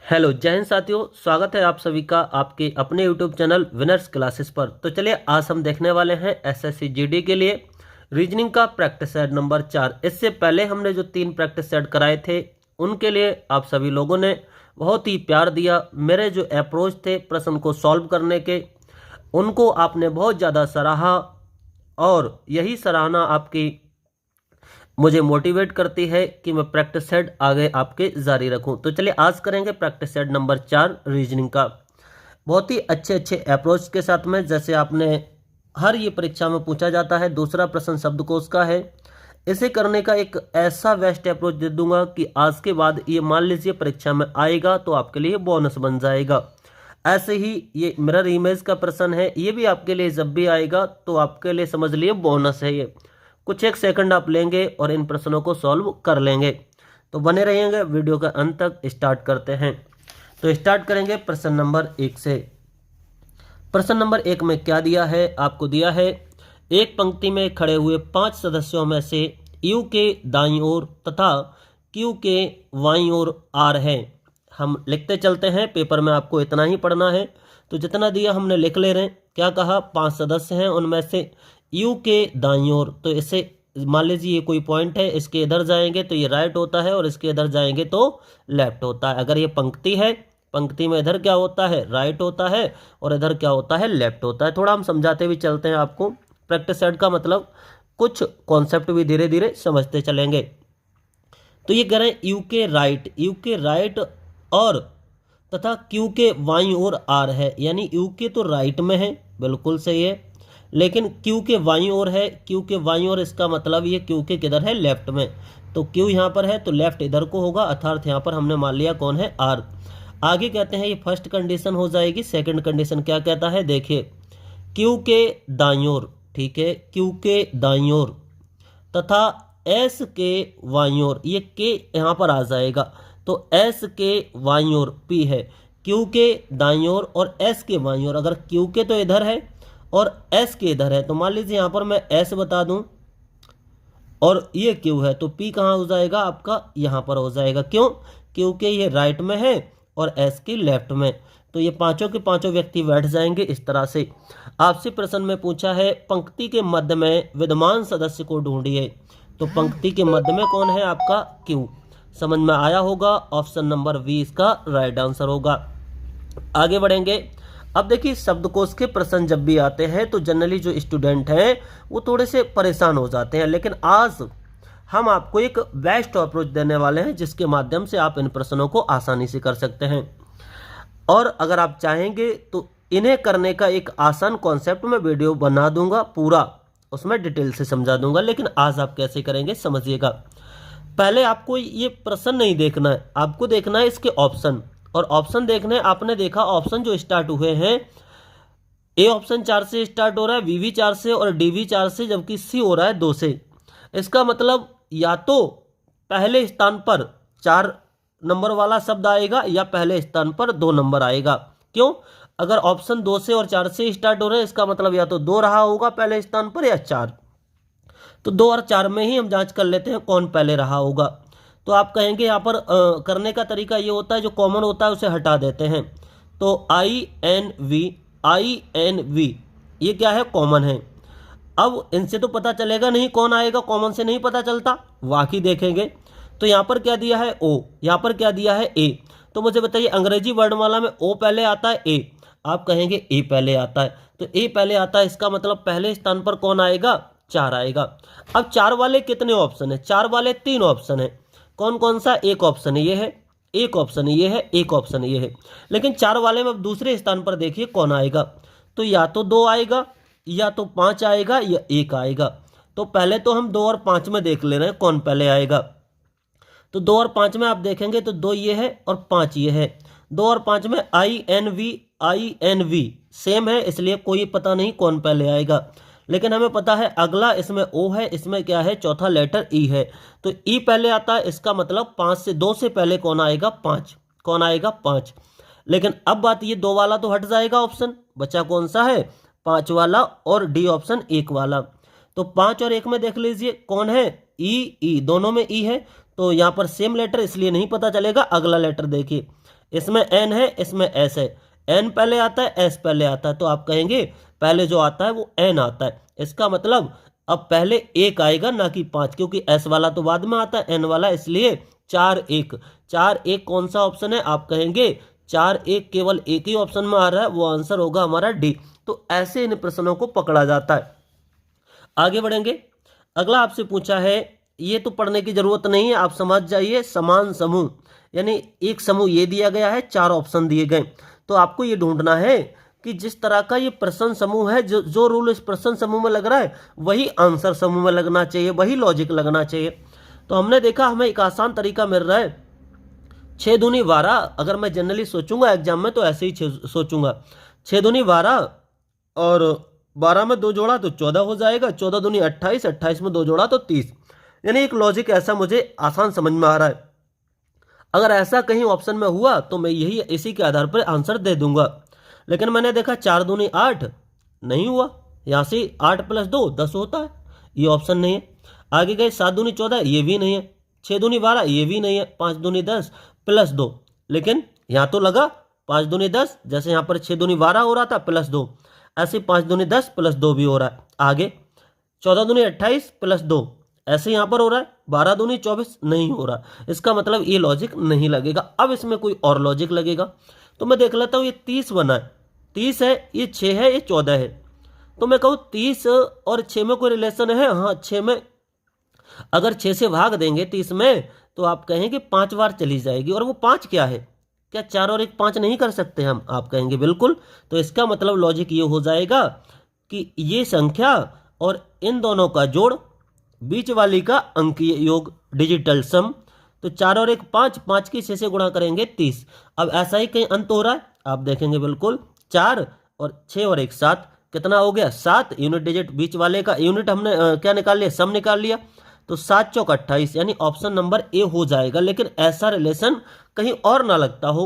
Hello जय हिंद साथियों, स्वागत है आप सभी का आपके अपने यूट्यूब चैनल विनर्स क्लासेस पर। तो चलिए आज हम देखने वाले हैं एसएससी जीडी के लिए रीजनिंग का प्रैक्टिस सेट नंबर 4। इससे पहले हमने जो 3 प्रैक्टिस सेट कराए थे उनके लिए आप सभी लोगों ने बहुत ही प्यार दिया। मेरे जो अप्रोच थे प्रश्न को सॉल्व करने के, उनको आपने बहुत ज़्यादा सराहा और यही सराहना आपकी मुझे मोटिवेट करती है कि मैं प्रैक्टिस सेट आगे आपके जारी रखूं। तो चलिए आज करेंगे प्रैक्टिस सेट नंबर 4 रीजनिंग का, बहुत ही अच्छे अच्छे अप्रोच के साथ में। जैसे आपने हर ये परीक्षा में पूछा जाता है, दूसरा प्रश्न शब्दकोश का है। इसे करने का एक ऐसा बेस्ट अप्रोच दे दूंगा कि आज के बाद ये मान लीजिए परीक्षा में आएगा तो आपके लिए बोनस बन जाएगा। ऐसे ही ये मिरर इमेज का प्रश्न है, ये भी आपके लिए जब भी आएगा तो आपके लिए समझ लिए बोनस है। ये कुछ एक सेकंड आप लेंगे और इन प्रश्नों को सॉल्व कर लेंगे। तो बने रहेंगे वीडियो का अंत तक। स्टार्ट करते हैं। तो स्टार्ट करेंगे प्रश्न नंबर 1 से। प्रश्न नंबर 1 में क्या दिया है? आपको दिया है एक पंक्ति में खड़े हुए 5 सदस्यों में से यू के दाईं ओर तथा क्यू के बाईं ओर आर है। हम लिखते चलते हैं, पेपर में आपको इतना ही पढ़ना है। तो जितना दिया हमने लिख ले रहे हैं। क्या कहा? 5 सदस्य हैं, उनमें से यू के दाईं ओर, तो इसे मान लीजिए ये कोई पॉइंट है, इसके इधर जाएंगे तो ये राइट होता है और इसके इधर जाएंगे तो लेफ्ट होता है। अगर ये पंक्ति है, पंक्ति में इधर क्या होता है? राइट होता है और इधर क्या होता है? लेफ्ट होता है। थोड़ा हम समझाते भी चलते हैं आपको। प्रैक्टिस सेट का मतलब कुछ कॉन्सेप्ट भी धीरे धीरे समझते चलेंगे। तो ये कह रहे हैं यू के राइट और तथा क्यू के बाईं ओर आर है, यानी यू के तो राइट में है, बिल्कुल सही है, लेकिन क्यू के बाईं ओर है। क्यू के बाईं ओर इसका मतलब ये क्यू के किधर है? लेफ्ट में। तो क्यू यहाँ पर है तो लेफ्ट इधर को होगा, अर्थात यहाँ पर हमने मान लिया कौन है? आर। आगे कहते हैं ये फर्स्ट कंडीशन हो जाएगी। सेकंड कंडीशन क्या कहता है? देखिए, क्यू के दाईं ओर, ठीक है, क्यू के दाईं ओर तथा एस के बाईं ओर, ये के यहाँ पर आ जाएगा तो एस के बाईं ओर पी है। क्यू के दाईं ओर और एस के बाईं ओर, अगर क्यू के तो इधर है और एस के इधर है तो मान लीजिए यहाँ पर मैं एस बता दूं और ये क्यू है तो पी कहाँ हो जाएगा? आपका यहाँ पर हो जाएगा। क्यों? क्योंकि ये राइट में है और एस की लेफ्ट में। तो ये पांचों के पांचों व्यक्ति बैठ जाएंगे इस तरह से। आपसे प्रश्न में पूछा है पंक्ति के मध्य में विद्यमान सदस्य को ढूंढिए। तो पंक्ति के मध्य में कौन है? आपका क्यू। समझ में आया होगा। ऑप्शन नंबर बी इसका राइट आंसर होगा। आगे बढ़ेंगे। अब देखिए, शब्दकोश के प्रश्न जब भी आते हैं तो जनरली जो स्टूडेंट हैं वो थोड़े से परेशान हो जाते हैं, लेकिन आज हम आपको एक बेस्ट अप्रोच देने वाले हैं जिसके माध्यम से आप इन प्रश्नों को आसानी से कर सकते हैं। और अगर आप चाहेंगे तो इन्हें करने का एक आसान कॉन्सेप्ट में वीडियो बना दूंगा, पूरा उसमें डिटेल से समझा दूंगा। लेकिन आज आप कैसे करेंगे समझिएगा। पहले आपको ये प्रश्न नहीं देखना है, आपको देखना है इसके ऑप्शन। और ऑप्शन देखने, आपने देखा ऑप्शन जो स्टार्ट हुए हैं, ए ऑप्शन 4 से स्टार्ट हो रहा है, बी भी 4 से और डी भी 4 से, जबकि सी हो रहा है 2 से। इसका मतलब या तो पहले स्थान पर 4 नंबर वाला शब्द आएगा या पहले स्थान पर 2 नंबर आएगा। क्यों? अगर ऑप्शन 2 से और 4 से स्टार्ट हो रहे हैं, इसका मतलब या तो 2 रहा होगा पहले स्थान पर या 4। तो 2 और 4 में ही हम जांच कर लेते हैं कौन पहले रहा होगा। तो आप कहेंगे यहाँ पर करने का तरीका ये होता है, जो कॉमन होता है उसे हटा देते हैं। तो आई एन वी ये क्या है? कॉमन है। अब इनसे तो पता चलेगा नहीं कौन आएगा, कॉमन से नहीं पता चलता, वाकई देखेंगे। तो यहाँ पर क्या दिया है? ओ। यहाँ पर क्या दिया है? ए। तो मुझे बताइए, अंग्रेजी वर्णमाला में ओ पहले आता है, ए? आप कहेंगे ए पहले आता है। तो ए पहले आता है, इसका मतलब पहले स्थान पर कौन आएगा? 4 आएगा। अब 4 वाले कितने ऑप्शन है? 4 वाले 3 ऑप्शन है। कौन कौन सा? एक ऑप्शन ये है, एक ऑप्शन ये है, एक ऑप्शन ये है। लेकिन 4 वाले में अब दूसरे स्थान पर देखिए कौन आएगा। तो या तो 2 आएगा या तो 5 आएगा या 1 आएगा। तो पहले तो हम 2 और 5 में देख ले रहे हैं कौन पहले आएगा। तो 2 और 5 में आप देखेंगे तो 2 ये है और 5 ये है। 2 और 5 में आई एन वी सेम है, इसलिए कोई पता नहीं कौन पहले आएगा। लेकिन हमें पता है अगला इसमें ओ है, इसमें क्या है? चौथा लेटर ई है। तो ई पहले आता है, इसका मतलब 5 से 2 से पहले कौन आएगा? 5। कौन आएगा? 5। लेकिन अब बात ये 2 वाला तो हट जाएगा, ऑप्शन बचा कौन सा है? 5 वाला और डी ऑप्शन 1 वाला। तो 5 और 1 में देख लीजिए कौन है? ई। दोनों में ई है, तो यहाँ पर सेम लेटर इसलिए नहीं पता चलेगा। अगला लेटर देखिए, इसमें एन है, इसमें एस है, एन पहले आता है, एस पहले आता है, तो आप कहेंगे पहले जो आता है वो एन आता है। इसका मतलब अब पहले एक आएगा ना कि 5, क्योंकि एस वाला तो बाद में आता है, एन वाला, इसलिए 4 1। 4 1 कौन सा ऑप्शन है? आप कहेंगे 4 1 केवल एक ही ऑप्शन में आ रहा है, वो आंसर होगा हमारा डी। तो ऐसे इन प्रश्नों को पकड़ा जाता है। आगे बढ़ेंगे। अगला आपसे पूछा है, ये तो पढ़ने की जरूरत नहीं है, आप समझ जाइए। समान समूह, यानी एक समूह ये दिया गया है, 4 ऑप्शन दिए गए, तो आपको ये ढूंढना है कि जिस तरह का ये प्रश्न समूह है, जो रूल इस प्रश्न समूह में लग रहा है वही आंसर समूह में लगना चाहिए, वही लॉजिक लगना चाहिए। तो हमने देखा हमें एक आसान तरीका मिल रहा है, 6 दूनी 12। अगर मैं जनरली सोचूंगा एग्जाम में तो ऐसे ही सोचूंगा, 6 दूनी 12 और 12 में 2 जोड़ा तो 14 हो जाएगा, 14 दूनी 28, 28 में 2 जोड़ा तो 30। यानी एक लॉजिक ऐसा मुझे आसान समझ में आ रहा है। अगर ऐसा कहीं ऑप्शन में हुआ तो मैं यही इसी के आधार पर आंसर दे दूंगा। लेकिन मैंने देखा 4 दूनी 8 नहीं हुआ, यहाँ से 8 + 2 10 होता है, ये ऑप्शन नहीं है। आगे गए 7 दूनी 14, ये भी नहीं है। 6 दूनी 12, ये भी नहीं है। 5 दूनी 10 + 2, लेकिन यहाँ तो लगा 5 दूनी 10, जैसे यहाँ पर 6 दूनी 12 हो रहा था +2, ऐसे 5 दूनी 10 + 2 भी हो रहा है। आगे 14 दूनी 28 + 2, ऐसे यहाँ पर हो रहा है। 12 दूनी 24 नहीं हो रहा, इसका मतलब ये लॉजिक नहीं लगेगा। अब इसमें कोई और लॉजिक लगेगा, तो मैं देख लेता हूँ। ये 30 बना है, 30 है, ये 6 है, ये 14 है, तो मैं कहूँ 30 और 6 में कोई रिलेशन है? हाँ, 6 में अगर 6 से भाग देंगे 30 में तो आप कहेंगे 5 बार चली जाएगी, और वो 5 क्या है? क्या 4 और 1 5 नहीं कर सकते हम? आप कहेंगे बिल्कुल। तो इसका मतलब लॉजिक ये हो जाएगा कि ये संख्या और इन दोनों का जोड़, बीच वाली का अंकीय योग, डिजिटल सम। तो 4 और 1 5, 5 की 6 से गुणा करेंगे 30। अब ऐसा ही कहीं अंत हो रहा है, आप देखेंगे बिल्कुल। 4 और 6 और 1 7, कितना हो गया? 7। यूनिट डिजिट बीच वाले का यूनिट हमने क्या निकाल लिया? सम निकाल लिया। तो 7 चौक 28, यानी ऑप्शन नंबर ए हो जाएगा। लेकिन ऐसा रिलेशन कहीं और ना लगता हो।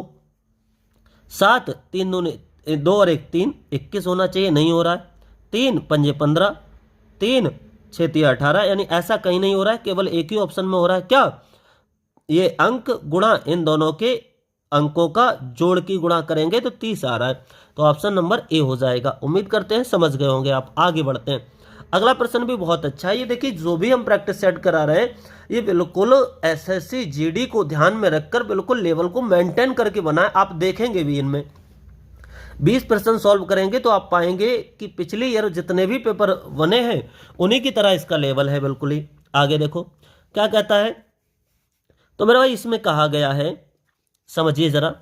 7 3 दूनी 2 और 1 3, 21 होना चाहिए, नहीं हो रहा है। 3 पंजे 15, 3 6 3 18, यानी ऐसा कहीं नहीं हो रहा है, केवल एक ही ऑप्शन में हो रहा है। क्या? ये अंक गुणा इन दोनों के अंकों का जोड़ की गुणा करेंगे तो 30 आ रहा है। तो ऑप्शन नंबर ए हो जाएगा। उम्मीद करते हैं समझ गए होंगे आप। आगे बढ़ते हैं। अगला प्रश्न भी बहुत अच्छा है। ये देखिए, जो भी हम प्रैक्टिस सेट करा रहे हैं ये बिल्कुल एसएससी जीडी को ध्यान में रखकर बिल्कुल लेवल को मेंटेन करके बनाए। आप देखेंगे भी इनमें 20 प्रश्न सॉल्व करेंगे तो आप पाएंगे कि पिछले ईयर जितने भी पेपर बने हैं उन्हीं की तरह इसका लेवल है बिल्कुल ही। आगे देखो क्या कहता है। तो मेरा भाई इसमें कहा गया है, समझिए जरा।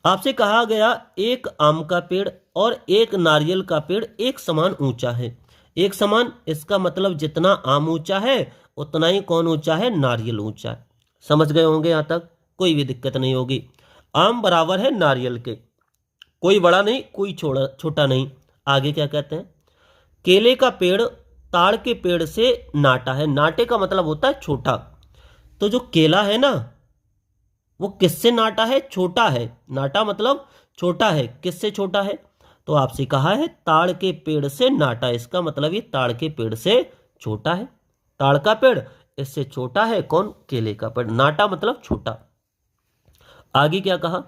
आपसे कहा गया एक आम का पेड़ और एक नारियल का पेड़ एक समान ऊंचा है। एक समान, इसका मतलब जितना आम ऊंचा है उतना ही कौन ऊंचा है? नारियल ऊंचा है। समझ गए होंगे यहाँ तक, कोई भी दिक्कत नहीं होगी। आम बराबर है नारियल के, कोई बड़ा नहीं कोई छोटा नहीं। आगे क्या कहते हैं? केले का पेड़ ताड़ के पेड़ से नाटा है। नाटे का मतलब होता है छोटा। तो जो केला है ना वो किससे नाटा है? छोटा है। नाटा मतलब छोटा है। किससे छोटा है? तो आपसे कहा है ताड़ के पेड़ से नाटा, इसका मतलब ये ताड़ के पेड़ से छोटा है। ताड़ का पेड़ इससे छोटा है, कौन? केले का पेड़। नाटा मतलब छोटा। आगे क्या कहा?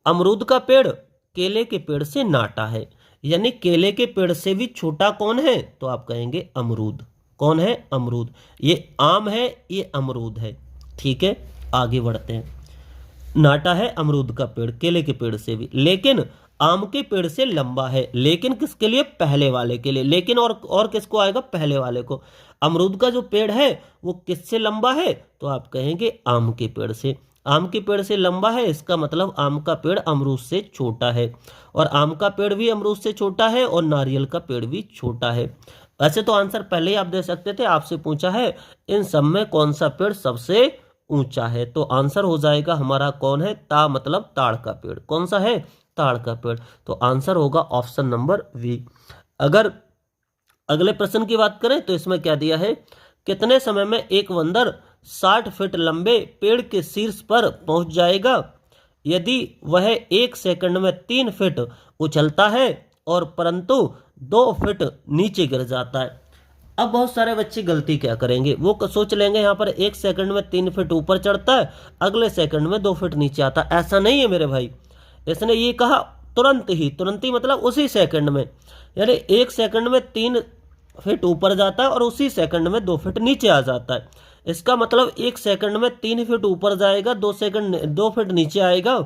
अमरूद का पेड़ केले के पेड़ से नाटा है, यानी केले के पेड़ से भी छोटा कौन है? तो आप कहेंगे अमरूद। कौन है? अमरूद। ये आम है, ये अमरूद है। ठीक है, आगे बढ़ते हैं। नाटा है अमरूद का पेड़ केले के पेड़ से भी, लेकिन आम के पेड़ से लंबा है। लेकिन किसके लिए? पहले वाले के लिए। लेकिन और किसको आएगा? पहले वाले को। अमरूद का जो पेड़ है वो किससे लंबा है? तो आप कहेंगे आम के पेड़ से। आम के पेड़ से लंबा है, इसका मतलब आम का पेड़ अमरूद से छोटा है, और आम का पेड़ भी अमरूद से छोटा है, और नारियल का पेड़ भी छोटा है। वैसे तो आंसर पहले ही आप दे सकते थे, आपसे पूछा है इन सब में कौन सा पेड़ सबसे ऊंचा है, तो आंसर हो जाएगा हमारा कौन है? ता मतलब ताड़ का पेड़। कौन सा है? ताड़ का पेड़। तो आंसर होगा ऑप्शन नंबर बी। अगर अगले प्रश्न की बात करें तो इसमें क्या दिया है? कितने समय में एक बंदर 60 फीट लंबे पेड़ के शीर्ष पर पहुंच जाएगा यदि वह 1 सेकंड में 3 फीट उछलता है और परंतु 2 फीट नीचे गिर जाता है? अब बहुत सारे बच्चे गलती क्या करेंगे, वो सोच लेंगे यहाँ पर 1 सेकंड में 3 फीट ऊपर चढ़ता है, अगले सेकंड में 2 फीट नीचे आता है। ऐसा नहीं है मेरे भाई, इसने ये कहा तुरंत ही मतलब उसी सेकंड में, यानी 1 सेकंड में 3 फीट ऊपर जाता है और उसी सेकंड में 2 फीट नीचे आ जाता है। इसका मतलब 1 सेकंड में 3 फीट ऊपर जाएगा, 2 फीट नीचे आएगा,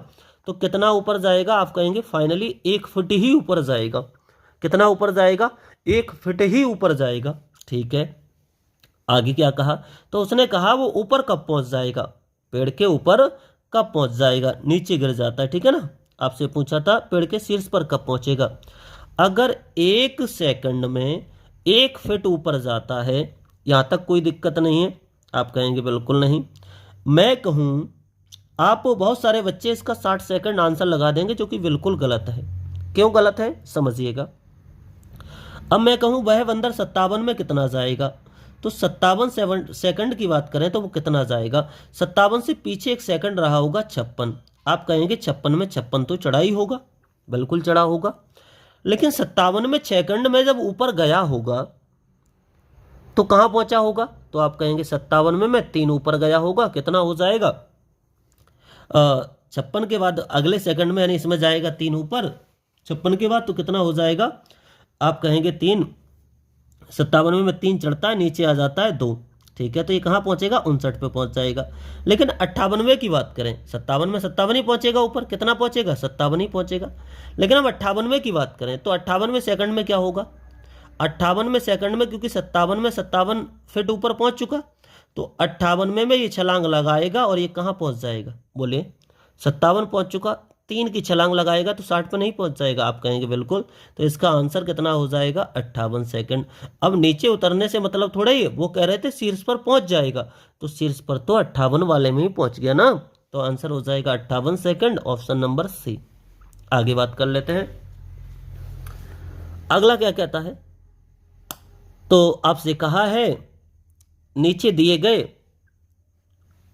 तो कितना ऊपर जाएगा, आप कहेंगे फाइनली 1 फीट ही ऊपर जाएगा। कितना ऊपर जाएगा, 1 फीट ही ऊपर जाएगा। ठीक है, आगे क्या कहा, तो उसने कहा वो ऊपर कब पहुंच जाएगा, पेड़ के ऊपर कब पहुंच जाएगा, नीचे गिर जाता है। ठीक है ना, आपसे पूछा था पेड़ के शीर्ष पर कब पहुंचेगा। अगर 1 सेकंड में 1 फीट ऊपर जाता है, यहां तक कोई दिक्कत नहीं है, आप कहेंगे बिल्कुल नहीं। मैं कहूं, आप बहुत सारे बच्चे इसका 60 सेकंड आंसर लगा देंगे, जो कि बिल्कुल गलत है। क्यों गलत है, समझिएगा। अब मैं कहूं वह बंदर 57 में कितना जाएगा, तो 57 सेकंड की बात करें तो वो कितना जाएगा, 57 से पीछे 1 सेकंड रहा होगा 56। आप कहेंगे 56 में 56 तो चढ़ा ही होगा, बिल्कुल चढ़ा होगा। लेकिन 57 में सेकंड में जब ऊपर गया होगा तो कहां पहुंचा होगा, तो आप कहेंगे 57 में मैं 3 ऊपर गया होगा, कितना हो जाएगा 56 के बाद अगले सेकंड में, यानी इसमें जाएगा 3 ऊपर 56 के बाद, तो कितना हो जाएगा, आप कहेंगे 3। 57 में 3 चढ़ता है, नीचे आ जाता है 2। ठीक है, तो ये कहाँ पहुंचेगा, 59 पे पहुंच जाएगा। लेकिन 58वें की बात करें, 57 में 57 ही पहुंचेगा ऊपर, कितना पहुंचेगा, 57 ही पहुंचेगा। लेकिन हम 58वें की बात करें तो 58वें सेकंड में क्या होगा, 58वें सेकंड में, क्योंकि 57 में 57 फीट ऊपर पहुंच चुका, तो 58वें में ये छलांग लगाएगा और ये कहाँ पहुंच जाएगा, बोले 57 पहुंच चुका, 3 की छलांग लगाएगा तो 60 पे नहीं पहुंच जाएगा, आप कहेंगे बिल्कुल। तो इसका आंसर कितना हो जाएगा, 58 सेकंड। अब नीचे उतरने से मतलब थोड़ा ही, वो कह रहे थे शीर्ष पर पहुंच जाएगा, तो शीर्ष पर तो 58 वाले में ही पहुंच गया ना, तो आंसर हो जाएगा 58 सेकंड, ऑप्शन नंबर सी। आगे बात कर लेते हैं, अगला क्या कहता है, तो आपसे कहा है नीचे दिए गए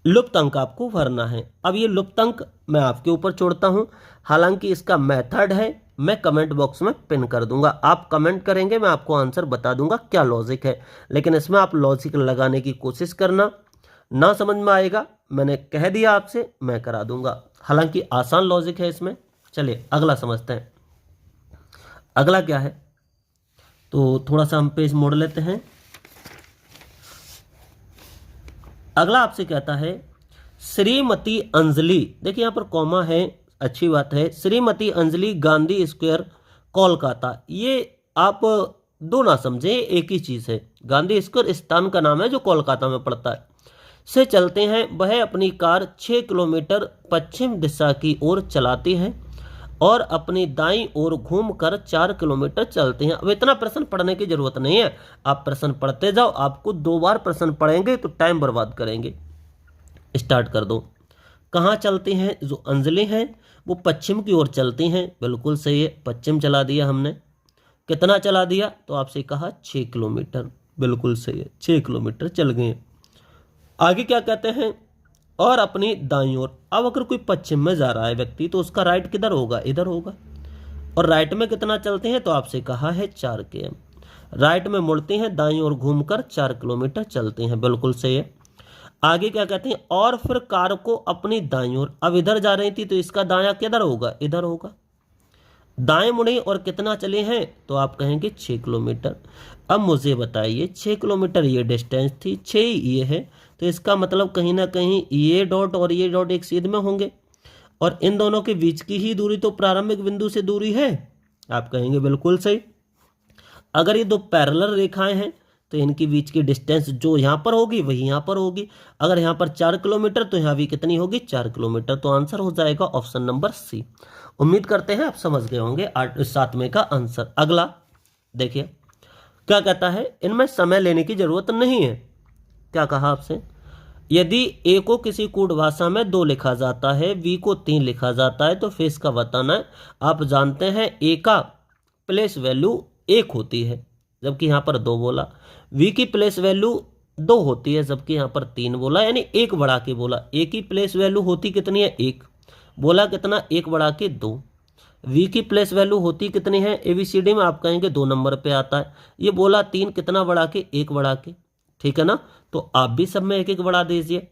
लुप्त अंक आपको भरना है। अब ये लुप्त अंक मैं आपके ऊपर छोड़ता हूं, हालांकि इसका मेथड है, मैं कमेंट बॉक्स में पिन कर दूंगा, आप कमेंट करेंगे, मैं आपको आंसर बता दूंगा क्या लॉजिक है। लेकिन इसमें आप लॉजिक लगाने की कोशिश करना, ना समझ में आएगा मैंने कह दिया आपसे, मैं करा दूंगा, हालांकि आसान लॉजिक है इसमें। चलिए अगला समझते हैं, अगला क्या है, तो थोड़ा सा हम पेज मोड़ लेते हैं। अगला आपसे कहता है श्रीमती अंजलि, देखिए यहाँ पर कॉमा है, अच्छी बात है, श्रीमती अंजलि गांधी स्क्वायर कोलकाता, ये आप दो ना समझे, एक ही चीज़ है। गांधी स्क्वायर स्थान का नाम है जो कोलकाता में पड़ता है, से चलते हैं। वह अपनी कार 6 किलोमीटर पश्चिम दिशा की ओर चलाती है और अपनी दाईं ओर घूमकर 4 किलोमीटर चलते हैं। अब इतना प्रश्न पढ़ने की जरूरत नहीं है, आप प्रश्न पढ़ते जाओ, आपको 2 बार प्रश्न पढ़ेंगे तो टाइम बर्बाद करेंगे। स्टार्ट कर दो। कहाँ चलती हैं, जो अंजलि हैं वो पश्चिम की ओर चलती हैं, बिल्कुल सही है, पश्चिम चला दिया हमने। कितना चला दिया, तो आपसे कहा 6 किलोमीटर, बिल्कुल सही है, 6 किलोमीटर चल गए। आगे क्या कहते हैं, और अपनी दाईं ओर। अब अगर कोई पश्चिम में जा रहा है व्यक्ति तो उसका राइट किधर होगा, इधर होगा। और राइट में कितना चलते हैं, तो आपसे कहा है 4 km। राइट में मुड़ते हैं, दाईं ओर घूमकर 4 किलोमीटर चलते हैं, बिल्कुल सही है। आगे क्या कहते हैं, और फिर कार को अपनी दाईं ओर, अब इधर जा रही थी तो इसका दायां किधर होगा, इधर होगा। दाएं मुड़े और कितना चले हैं, तो आप कहेंगे 6 किलोमीटर। अब मुझे बताइए 6 किलोमीटर ये डिस्टेंस थी, 6 ये है, तो इसका मतलब कहीं ना कहीं ये डॉट और ये डॉट एक सीध में होंगे, और इन दोनों के बीच की ही दूरी तो प्रारंभिक बिंदु से दूरी है, आप कहेंगे बिल्कुल सही। अगर ये 2 पैरेलल रेखाएं हैं तो इनके बीच की डिस्टेंस जो यहाँ पर होगी वही यहाँ पर होगी। अगर यहाँ पर 4 किलोमीटर तो यहाँ भी कितनी होगी, 4 किलोमीटर, तो आंसर हो जाएगा ऑप्शन नंबर सी। उम्मीद करते हैं आप समझ गए होंगे 7वें का आंसर। अगला देखिए क्या कहता है, इनमें समय लेने की जरूरत नहीं है। क्या कहा आपसे, यदि ए को किसी कूट भाषा में 2 लिखा जाता है, बी को 3 लिखा जाता है, तो फिर इसका बताना है। आप जानते हैं ए का प्लेस वैल्यू 1 होती है जबकि यहाँ पर 2 बोला, वी की प्लेस वैल्यू 2 होती है जबकि यहाँ पर 3 बोला, यानी 1 बढ़ा के बोला। ए की प्लेस वैल्यू होती कितनी है, 1, बोला कितना, 1 बढ़ा के 2, वी की प्लेस वैल्यू होती कितनी है एबीसीडी में, आप कहेंगे 2 नंबर पे आता है। ये बोला 3 कितना बढ़ा के 1 बढ़ा के, ठीक है ना, तो आप भी सब में 1 1 बढ़ा दीजिए।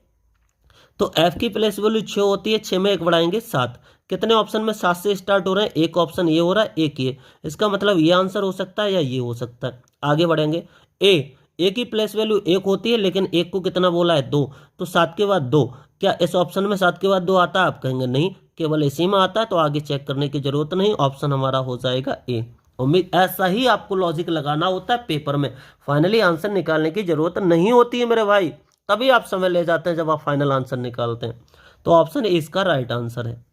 तो एफ की प्लेस वैल्यू 6 होती है, 6 में 1 बढ़ाएंगे 7। कितने ऑप्शन में 7 से स्टार्ट हो रहे हैं, एक ऑप्शन ये हो रहा है, एक ये। इसका मतलब ये आंसर हो सकता है या ये हो सकता है। आगे बढ़ेंगे। ए की प्लेस वैल्यू 1 होती है, लेकिन 1 को कितना बोला है 2, तो 7 के बाद 2। क्या इस ऑप्शन में 7 के बाद 2 आता है, आप कहेंगे नहीं, केवल इसी में आता है, तो आगे चेक करने की जरूरत नहीं, ऑप्शन हमारा हो जाएगा ए। उम्मीद ऐसा ही आपको लॉजिक लगाना होता है पेपर में, फाइनली आंसर निकालने की जरूरत नहीं होती है मेरे भाई, तभी आप समय ले जाते हैं जब आप फाइनल आंसर निकालते हैं। तो ऑप्शन ए इसका राइट आंसर है।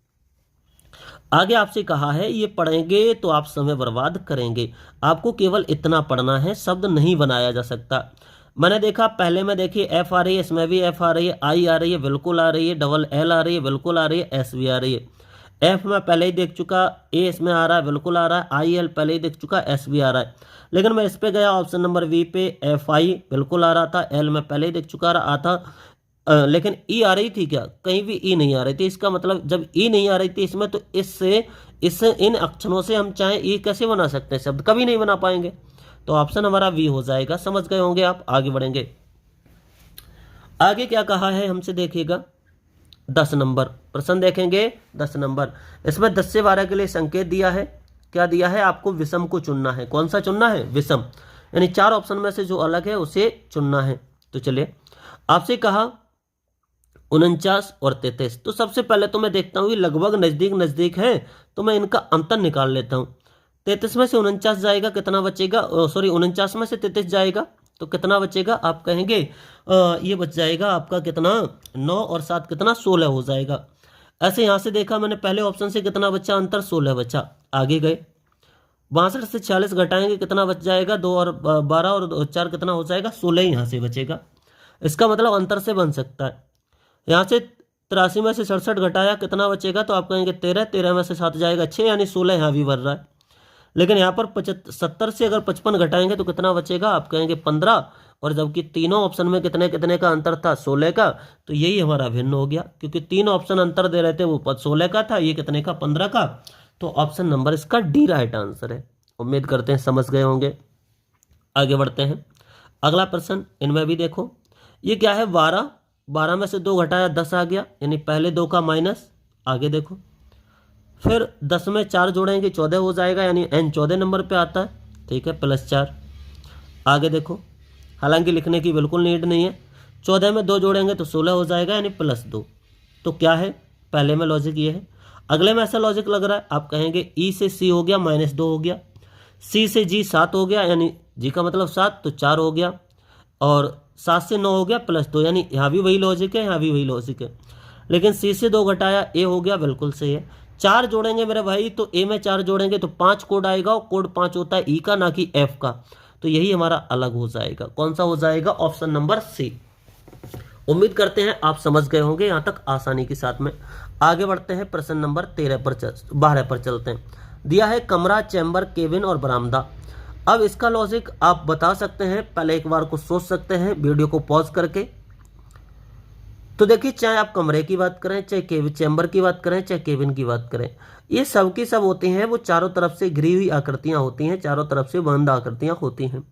आगे आपसे कहा है ये पढ़ेंगे तो आप समय बर्बाद करेंगे, आपको केवल इतना पढ़ना है, शब्द नहीं बनाया जा सकता। मैंने देखा पहले में, देखिए एफ आ रही है, इसमें भी एफ आ रही है, आई आ रही है, बिल्कुल आ रही है, डबल एल आ रही है, बिल्कुल आ रही है, एस भी आ रही है। एफ में पहले ही देख चुका, ए इसमें आ रहा है, बिल्कुल आ रहा है, आई एल पहले ही देख चुका, एस भी आ रहा है। लेकिन मैं इस पे गया ऑप्शन नंबर वी पे, एफ आई बिल्कुल आ रहा था, एल में पहले ही देख चुका रहा था, लेकिन ई आ रही थी क्या, कहीं भी ई नहीं आ रही थी। इसका मतलब जब ई नहीं आ रही थी इसमें, तो इससे इन अक्षरों से हम चाहे ई कैसे बना सकते हैं, शब्द कभी नहीं बना पाएंगे। तो ऑप्शन हमारा वी हो जाएगा। समझ गए होंगे आप। आगे बढ़ेंगे। आगे क्या कहा है हमसे, देखिएगा 10 नंबर प्रश्न देखेंगे। 10 नंबर, इसमें 10 से 12 के लिए संकेत दिया है। क्या दिया है, आपको विषम को चुनना है। कौन सा चुनना है, विषम, यानी 4 ऑप्शन में से जो अलग है उसे चुनना है। तो चलिए, आपसे कहा 49 और 33, तो सबसे पहले तो मैं देखता हूँ ये लगभग नजदीक नजदीक है, तो मैं इनका अंतर निकाल लेता हूँ। 33 में से 49 जाएगा, कितना बचेगा, सॉरी 49 में से 33 जाएगा तो कितना बचेगा, आप कहेंगे ये बच जाएगा आपका कितना, 9 और 7 कितना, 16 हो जाएगा। ऐसे यहाँ से देखा मैंने, पहले ऑप्शन से कितना बचा अंतर, 16 बचा। आगे गए, 62 से 46 घटाएंगे, कितना बच जाएगा, 2 और 12 और 4 कितना हो जाएगा, 16 यहाँ से बचेगा। इसका मतलब अंतर से बन सकता है। यहाँ से 83 में से 67 घटाया, कितना बचेगा, तो आप कहेंगे 13, 13 में से 7 जाएगा 6, यानी 16 यहाँ भी बढ़ रहा है। लेकिन यहाँ पर 70 से अगर 55 घटाएंगे तो कितना बचेगा, आप कहेंगे 15, और जबकि तीनों ऑप्शन में कितने कितने का अंतर था, 16 का, तो यही हमारा भिन्न हो गया, क्योंकि 3 ऑप्शन अंतर दे रहे थे, वो 16 का था, ये कितने का, 15 का। तो ऑप्शन नंबर इसका डी राइट आंसर है। उम्मीद करते हैं समझ गए होंगे। आगे बढ़ते हैं। अगला प्रश्न, इनमें भी देखो, ये क्या है, 12 में से 2 घटाया 10 आ गया, यानी पहले 2 का माइनस। आगे देखो, फिर 10 में 4 जोड़ेंगे 14 हो जाएगा, यानी एन 14 नंबर पे आता है, ठीक है, +4। आगे देखो, हालांकि लिखने की बिल्कुल नीड नहीं है, 14 में 2 जोड़ेंगे तो 16 हो जाएगा, यानी +2। तो क्या है, पहले में लॉजिक ये है। अगले में ऐसा लॉजिक लग रहा है, आप कहेंगे ई से सी हो गया, -2 हो गया, सी से जी 7 हो गया, यानी जी का मतलब 7, तो 4 हो गया, और 7 से 9 हो गया +2, यानी यहाँ भी वही लॉजिक है, यहाँ भी वही लॉजिक है। लेकिन सी से 2 घटाया ए हो गया, बिल्कुल सही है। 4 जोड़ेंगे मेरे भाई, तो ए में 4 जोड़ेंगे तो 5 कोड आएगा, और कोड 5 होता है ई का, ना कि एफ का। तो यही हमारा अलग हो जाएगा। कौन सा हो जाएगा, ऑप्शन नंबर सी। उम्मीद करते हैं आप समझ गए होंगे यहाँ तक आसानी के साथ में। आगे बढ़ते हैं, प्रश्न नंबर 12 पर चलते हैं। दिया है कमरा, चैम्बर, केबिन और बरामदा। अब इसका लॉजिक आप बता सकते हैं, पहले एक बार को सोच सकते हैं वीडियो को पॉज करके। तो देखिए, चाहे आप कमरे की बात करें, चाहे चैम्बर की बात करें, चाहे केबिन की बात करें, ये सब की सब होती हैं, वो चारों तरफ से घिरी हुई आकृतियां होती हैं, चारों तरफ से बंद आकृतियां होती हैं।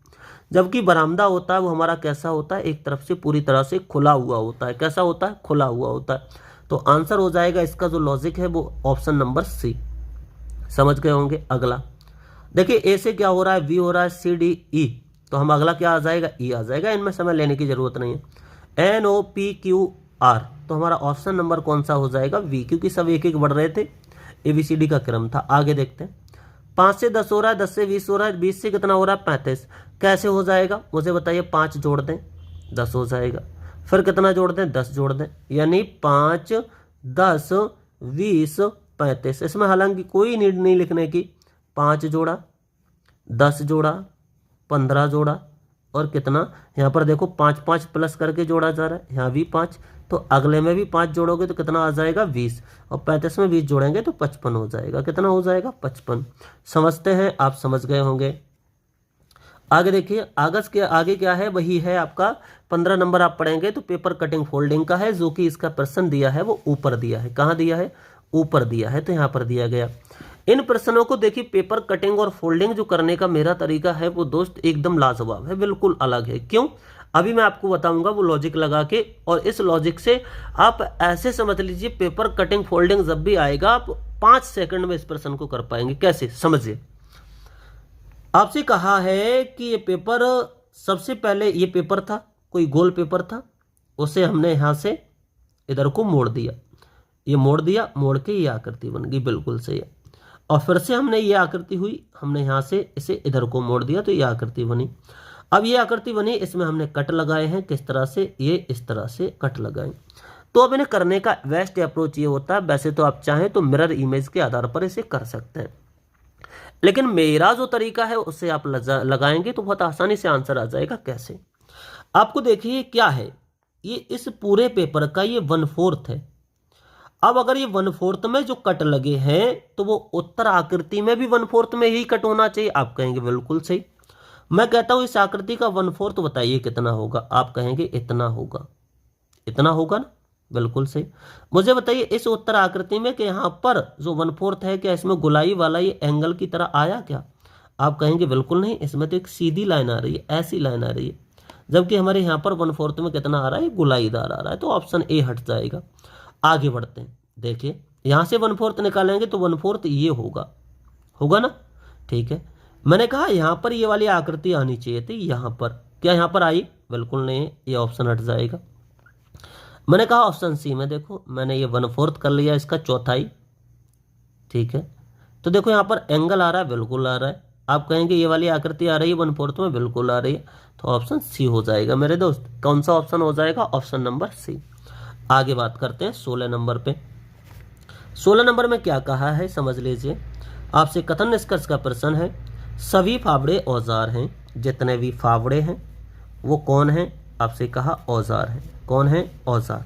जबकि बरामदा होता है वो हमारा कैसा होता है, एक तरफ से पूरी तरह से खुला हुआ होता है। कैसा होता है, खुला हुआ होता है। तो आंसर हो जाएगा इसका जो लॉजिक है वो ऑप्शन नंबर सी। समझ गए होंगे। अगला देखिए, ए से क्या हो रहा है, वी हो रहा है, सी डी ई, तो हम अगला क्या आ जाएगा, ई आ जाएगा। इनमें समय लेने की जरूरत नहीं है। N O P Q R, तो हमारा ऑप्शन नंबर कौन सा हो जाएगा, वी, क्योंकि सब एक एक बढ़ रहे थे, ABCD का क्रम था। आगे देखते हैं। 5 से 10 हो रहा है, 10 से 20 हो रहा है, 20 से कितना हो रहा है, 35। कैसे हो जाएगा मुझे बताइए, 5 जोड़ दें 10 हो जाएगा, फिर कितना जोड़ दें, 10 जोड़ दें, यानी 5, 10, 20, 35। इसमें हालांकि कोई नीड नहीं लिखने की। 5 जोड़ा, 10 जोड़ा, 15 जोड़ा, और कितना यहाँ पर देखो 5 5 प्लस करके जोड़ा जा रहा है, यहाँ भी 5, तो अगले में भी 5 जोड़ोगे तो कितना आ जाएगा, 20, और 35 में 20 जोड़ेंगे तो 55 हो जाएगा। कितना हो जाएगा, 55। समझते हैं, आप समझ गए होंगे। आगे देखिए, आगे क्या है, वही है आपका 15 नंबर। आप पढ़ेंगे तो पेपर कटिंग फोल्डिंग का है, जो कि इसका प्रश्न दिया है वो ऊपर दिया है। कहाँ दिया है, ऊपर दिया है, तो यहाँ पर दिया गया इन प्रश्नों को देखिए, पेपर कटिंग और फोल्डिंग जो करने का मेरा तरीका है वो दोस्त एकदम लाजवाब है, बिल्कुल अलग है। क्यों? अभी मैं आपको बताऊंगा वो लॉजिक लगा के, और इस लॉजिक से आप ऐसे समझ लीजिए पेपर कटिंग फोल्डिंग जब भी आएगा आप 5 सेकंड में इस प्रश्न को कर पाएंगे। कैसे? समझिए। आपसे कहा है कि ये पेपर, सबसे पहले ये पेपर था, कोई गोल पेपर था, उसे हमने यहां से इधर को मोड़ दिया, ये मोड़ दिया, मोड़ के ये आकृति बन गई, बिल्कुल सही है। और फिर से हमने ये आकृति हुई, हमने यहां से इसे इधर को मोड़ दिया तो ये आकृति बनी। अब ये आकृति बनी, इसमें हमने कट लगाए हैं। किस तरह से? ये इस तरह से कट लगाए। तो अब इन्हें करने का बेस्ट अप्रोच ये होता है, वैसे तो आप चाहें तो मिरर इमेज के आधार पर इसे कर सकते हैं, लेकिन मेरा जो तरीका है उससे आप लगाएंगे तो बहुत आसानी से आंसर आ जाएगा। कैसे? आपको देखिए क्या है, ये इस पूरे पेपर का ये 1/4 है। अब अगर ये 1/4 में जो कट लगे हैं तो वो उत्तर आकृति में भी 1/4 में ही कट होना चाहिए। आप कहेंगे बिल्कुल सही। मैं कहता हूं इस आकृति का 1/4 बताइए कितना होगा? आप कहेंगे इतना होगा। इतना होगा ना? बिल्कुल सही। मुझे बताइए इस उत्तर आकृति में कि यहां पर जो 1/4 है, क्या इसमें गोलाई वाला ये एंगल की तरह आया क्या? आप कहेंगे बिल्कुल नहीं, इसमें तो एक सीधी लाइन आ रही है, ऐसी लाइन आ रही है, जबकि हमारे यहाँ पर 1/4 में कितना आ रहा है? गोलाईदार आ रहा है। तो ऑप्शन ए हट जाएगा। आगे बढ़ते हैं। देखिए यहां से 1/4 निकालेंगे तो 1/4 ये होगा, होगा ना? ठीक है। मैंने कहा यहां पर ये वाली आकृति आनी चाहिए थी, यहां पर। क्या यहां पर आई? बिल्कुल नहीं, ये ऑप्शन हट जाएगा। मैंने कहा ऑप्शन सी में, देखो मैंने ये 1/4 कर लिया, इसका चौथाई। ठीक है, तो देखो यहां पर एंगल आ रहा है, बिल्कुल आ रहा है। आप कहेंगे ये वाली आकृति आ रही है 1/4 में, बिल्कुल आ रही है। तो ऑप्शन सी हो जाएगा मेरे दोस्त। कौन सा ऑप्शन हो जाएगा? Option number C. आगे बात करते हैं 16 नंबर पे। 16 नंबर में क्या कहा है समझ लीजिए। आपसे कथन निष्कर्ष का प्रश्न है, सभी फावड़े औजार हैं। जितने भी फावड़े हैं वो कौन है? आपसे कहा औजार है। कौन है? औजार।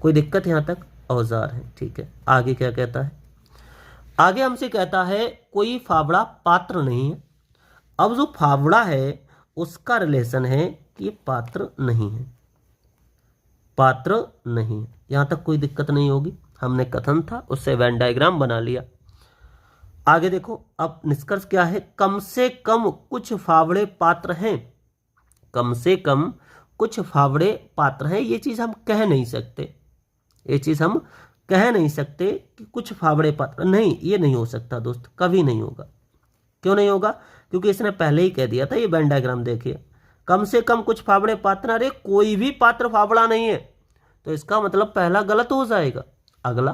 कोई दिक्कत यहां तक? औजार है। ठीक है, आगे क्या कहता है? आगे हमसे कहता है कोई फावड़ा पात्र नहीं है। अब जो फावड़ा है उसका रिलेशन है कि ये पात्र नहीं है, पात्र नहीं है। यहां तक कोई दिक्कत नहीं होगी। हमने कथन था उससे वेन डायग्राम बना लिया। आगे देखो, अब निष्कर्ष क्या है? कम से कम कुछ फावड़े पात्र हैं। कम से कम कुछ फावड़े पात्र हैं, ये चीज हम कह नहीं सकते। ये चीज हम कह नहीं सकते कि कुछ फावड़े पात्र नहीं, ये नहीं हो सकता दोस्त, कभी नहीं होगा। क्यों नहीं होगा? क्योंकि इसने पहले ही कह दिया था। ये वेन डायग्राम देखिए, कम से कम कुछ फावड़े पात्र, अरे कोई भी पात्र फावड़ा नहीं है, तो इसका मतलब पहला गलत हो जाएगा। अगला,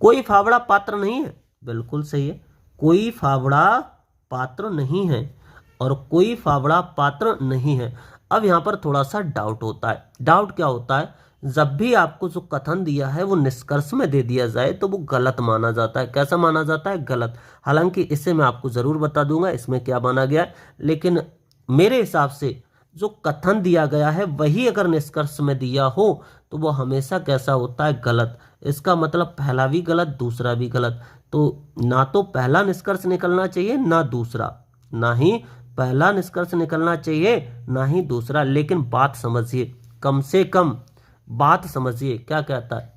कोई फावड़ा पात्र नहीं है, बिल्कुल सही है। कोई फावड़ा पात्र नहीं है और कोई फावड़ा पात्र नहीं है। अब यहां पर थोड़ा सा डाउट होता है। डाउट क्या होता है? जब भी आपको जो कथन दिया है वो निष्कर्ष में दे दिया जाए तो वो गलत माना जाता है। कैसा माना जाता है? गलत। हालांकि इससे मैं आपको जरूर बता दूंगा इसमें क्या माना गया है, लेकिन मेरे हिसाब से जो कथन दिया गया है वही अगर निष्कर्ष में दिया हो तो वो हमेशा कैसा होता है? गलत। इसका मतलब पहला भी गलत, दूसरा भी गलत। तो ना तो पहला निष्कर्ष निकलना चाहिए ना दूसरा, ना ही पहला निष्कर्ष निकलना चाहिए ना ही दूसरा। लेकिन बात समझिए, कम से कम बात समझिए क्या कहता है।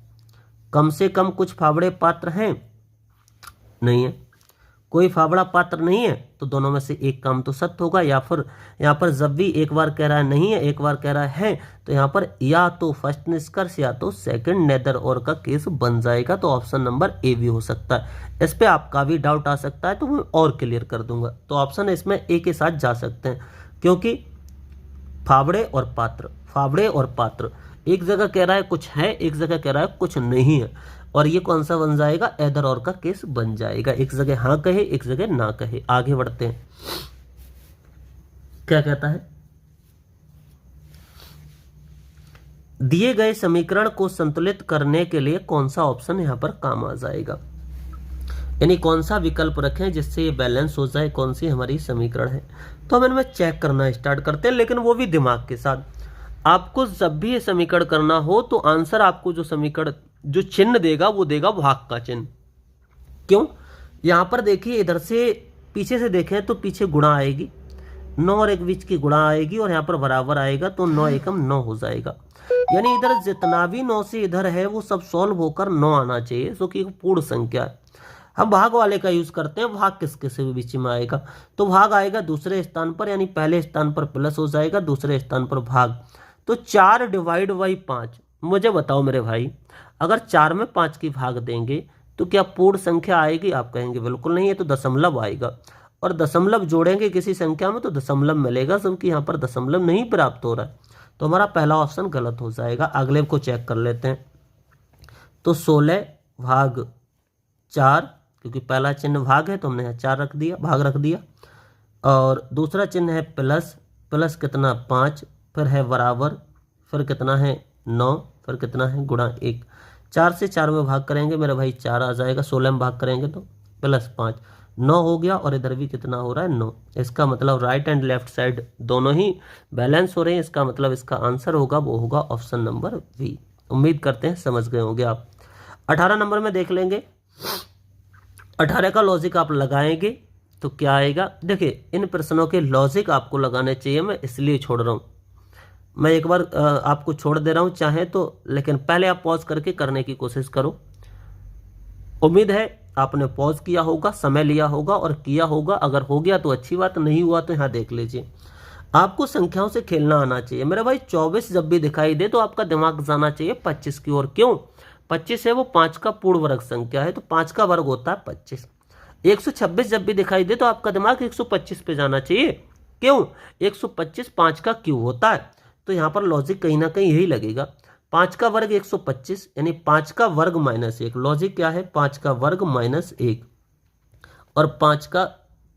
कम से कम कुछ फावड़े पात्र हैं, नहीं है। कोई फावड़ा पात्र नहीं है, तो दोनों में से एक काम तो सत्य होगा। या फिर यहाँ पर जब भी एक बार कह रहा है नहीं है, एक बार कह रहा है, तो यहाँ पर या तो फर्स्ट निष्कर्ष या तो सेकंड नेदर और का केस बन जाएगा। तो ऑप्शन नंबर ए भी हो सकता है। इस पे आपका भी डाउट आ सकता है तो मैं और क्लियर कर दूंगा। तो ऑप्शन इसमें ए के साथ जा सकते हैं, क्योंकि फावड़े और पात्र, फावड़े और पात्र, एक जगह कह रहा है कुछ है, एक जगह कह रहा है कुछ नहीं है, और ये कौन सा बन जाएगा? एदर और का केस बन जाएगा। एक जगह हाँ कहे, एक जगह ना कहे। आगे बढ़ते हैं, क्या कहता है? दिए गए समीकरण को संतुलित करने के लिए कौन सा ऑप्शन यहां पर काम आ जाएगा, यानी कौन सा विकल्प रखें जिससे ये बैलेंस हो जाए, कौन सी हमारी समीकरण है। तो हम इनमें चेक करना स्टार्ट करते हैं, लेकिन वो भी दिमाग के साथ। आपको जब भी ये समीकरण करना हो तो आंसर आपको जो समीकरण जो चिन्ह देगा वो देगा भाग का चिन्ह। क्यों? यहां पर देखिए, इधर से पीछे से देखें तो पीछे गुणा आएगी, 9 और 1 बीच की गुणा आएगी, और यहाँ पर बराबर आएगा, तो 9 एकम 9 हो जाएगा। यानी इधर जितना भी 9 से इधर है वो सब सॉल्व होकर 9 आना चाहिए, जो कि पूर्ण संख्या है। हम भाग वाले का यूज करते हैं, भाग किसके से भी बीच में आएगा, तो भाग आएगा दूसरे स्थान पर, यानी पहले स्थान पर प्लस हो जाएगा, दूसरे स्थान पर भाग। तो 4 डिवाइड बाई 5, मुझे बताओ मेरे भाई, अगर 4 में 5 की भाग देंगे तो क्या पूर्ण संख्या आएगी? आप कहेंगे बिल्कुल नहीं, है तो दशमलव आएगा, और दशमलव जोड़ेंगे किसी संख्या में तो दशमलव मिलेगा, जबकि यहाँ पर दशमलव नहीं प्राप्त हो रहा है, तो हमारा पहला ऑप्शन गलत हो जाएगा। अगले को चेक कर लेते हैं। तो 16 भाग 4, क्योंकि पहला चिन्ह भाग है तो हमने यहाँ 4 रख दिया, भाग रख दिया, और दूसरा चिन्ह है प्लस, प्लस कितना 5, फिर है बराबर, फिर कितना है 9, फिर कितना है गुणा 1। 4 से 4 में भाग करेंगे मेरे भाई 4 आ जाएगा, 16 में भाग करेंगे तो प्लस 5, 9 हो गया, और इधर भी कितना हो रहा है 9। इसका मतलब राइट एंड लेफ्ट साइड दोनों ही बैलेंस हो रहे हैं, इसका मतलब इसका आंसर होगा वो होगा ऑप्शन नंबर बी। उम्मीद करते हैं समझ गए होंगे आप। 18 नंबर में देख लेंगे। 18 का लॉजिक आप लगाएंगे तो क्या आएगा? देखिए, इन प्रश्नों के लॉजिक आपको लगाने चाहिए, मैं इसलिए छोड़ रहा हूँ, मैं एक बार आपको छोड़ दे रहा हूँ चाहे तो, लेकिन पहले आप पॉज करके करने की कोशिश करो। उम्मीद है आपने पॉज किया होगा, समय लिया होगा और किया होगा। अगर हो गया तो अच्छी बात, नहीं हुआ तो यहाँ देख लीजिए। आपको संख्याओं से खेलना आना चाहिए मेरे भाई। 24 जब भी दिखाई दे तो आपका दिमाग जाना चाहिए 25 की ओर। क्यों? 25 है वो 5 का पूर्ण वर्ग संख्या है, तो 5 का वर्ग होता है 25। 126 जब भी दिखाई दे तो आपका दिमाग 125 पे जाना चाहिए। क्यों? 125 5 का क्यूब होता है, तो यहाँ पर लॉजिक कहीं ना कहीं यही लगेगा। 5 का वर्ग 125, यानी 5 का वर्ग माइनस 1। लॉजिक क्या है? 5 का वर्ग माइनस 1 और 5 का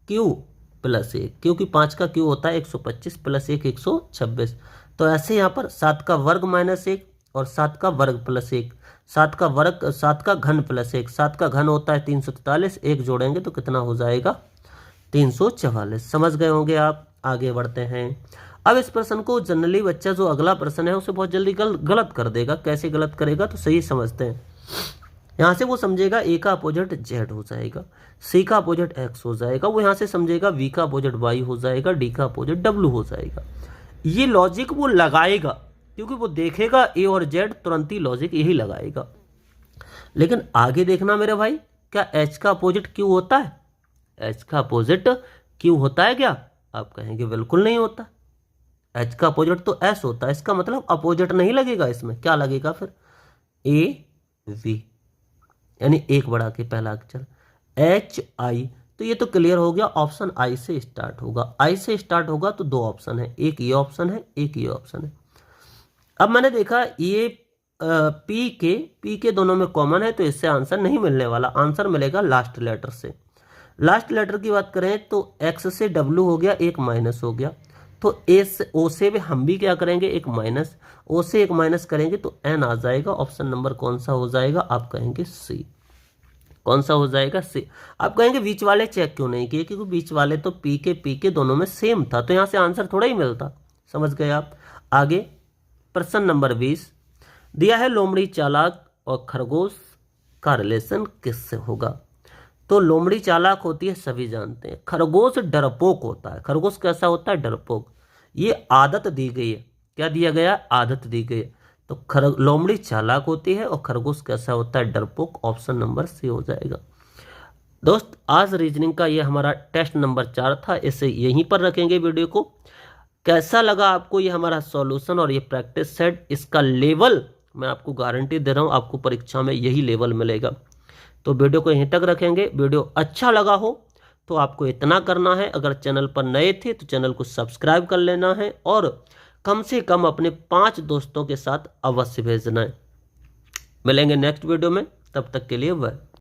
क्यूब प्लस 1, क्योंकि 5 का क्यूब होता है 125 प्लस 1 126। तो ऐसे यहाँ पर 7 का वर्ग माइनस 1 और 7 का वर्ग प्लस 1, 7 का वर्ग 7 का घन प्लस 1, 7 का घन होता है 343, 1 जोड़ेंगे तो कितना हो जाएगा 344। समझ गए होंगे आप। आगे बढ़ते हैं। अब इस प्रश्न को जनरली बच्चा जो अगला प्रश्न है उसे बहुत जल्दी गलत कर देगा। कैसे गलत करेगा तो सही समझते हैं। यहाँ से वो समझेगा ए का अपोजिट जेड हो जाएगा, सी का अपोजिट एक्स हो जाएगा, वो यहाँ से समझेगा बी का अपोजिट वाई हो जाएगा, डी का अपोजिट डब्ल्यू हो जाएगा। ये लॉजिक वो लगाएगा क्योंकि वो देखेगा ए और जेड, तुरंत ही लॉजिक यही लगाएगा। लेकिन आगे देखना मेरे भाई, क्या एच का अपोजिट क्यू होता है? एच का अपोजिट क्यू होता है क्या? आप कहेंगे बिल्कुल नहीं होता। एच का अपोजिट तो एस होता है, इसका मतलब अपोजिट नहीं लगेगा इसमें। क्या लगेगा फिर? ए वी, यानी एक बढ़ा के पहला अक्षर एच आई। तो ये तो क्लियर हो गया, ऑप्शन आई से स्टार्ट होगा। आई से स्टार्ट होगा तो दो ऑप्शन है, एक ये ऑप्शन है, एक ये ऑप्शन है। अब मैंने देखा ये पी के दोनों में कॉमन है, तो इससे आंसर नहीं मिलने वाला। आंसर मिलेगा लास्ट लेटर से। लास्ट लेटर की बात करें तो एक्स से डब्ल्यू हो गया, एक माइनस हो गया, तो ए से ओ से भी हम भी क्या करेंगे, एक माइनस। ओ से एक माइनस करेंगे तो एन आ जाएगा। ऑप्शन नंबर कौन सा हो जाएगा? आप कहेंगे सी। कौन सा हो जाएगा? सी। आप कहेंगे बीच वाले चेक क्यों नहीं किए? क्योंकि बीच वाले तो पी के दोनों में सेम था, तो यहाँ से आंसर थोड़ा ही मिलता। समझ गए आप। आगे प्रश्न नंबर 20 दिया है, लोमड़ी चालाक और खरगोश का रिलेशन किससे होगा? तो लोमड़ी चालाक होती है, सभी जानते हैं। खरगोश डरपोक होता है। खरगोश कैसा होता है? डरपोक। ये आदत दी गई है। क्या दिया गया? आदत दी गई है। तो लोमड़ी चालाक होती है और खरगोश कैसा होता है? डरपोक। ऑप्शन नंबर सी हो जाएगा। दोस्त, आज रीजनिंग का ये हमारा टेस्ट नंबर 4 था। इसे यहीं पर रखेंगे वीडियो को। कैसा लगा आपको ये हमारा सॉल्यूशन और ये प्रैक्टिस सेट? इसका लेवल मैं आपको गारंटी दे रहा हूँ, आपको परीक्षा में यही लेवल मिलेगा। तो वीडियो को यहीं तक रखेंगे। वीडियो अच्छा लगा हो तो आपको इतना करना है, अगर चैनल पर नए थे तो चैनल को सब्सक्राइब कर लेना है और कम से कम अपने 5 दोस्तों के साथ अवश्य भेजना है। मिलेंगे नेक्स्ट वीडियो में, तब तक के लिए बाय।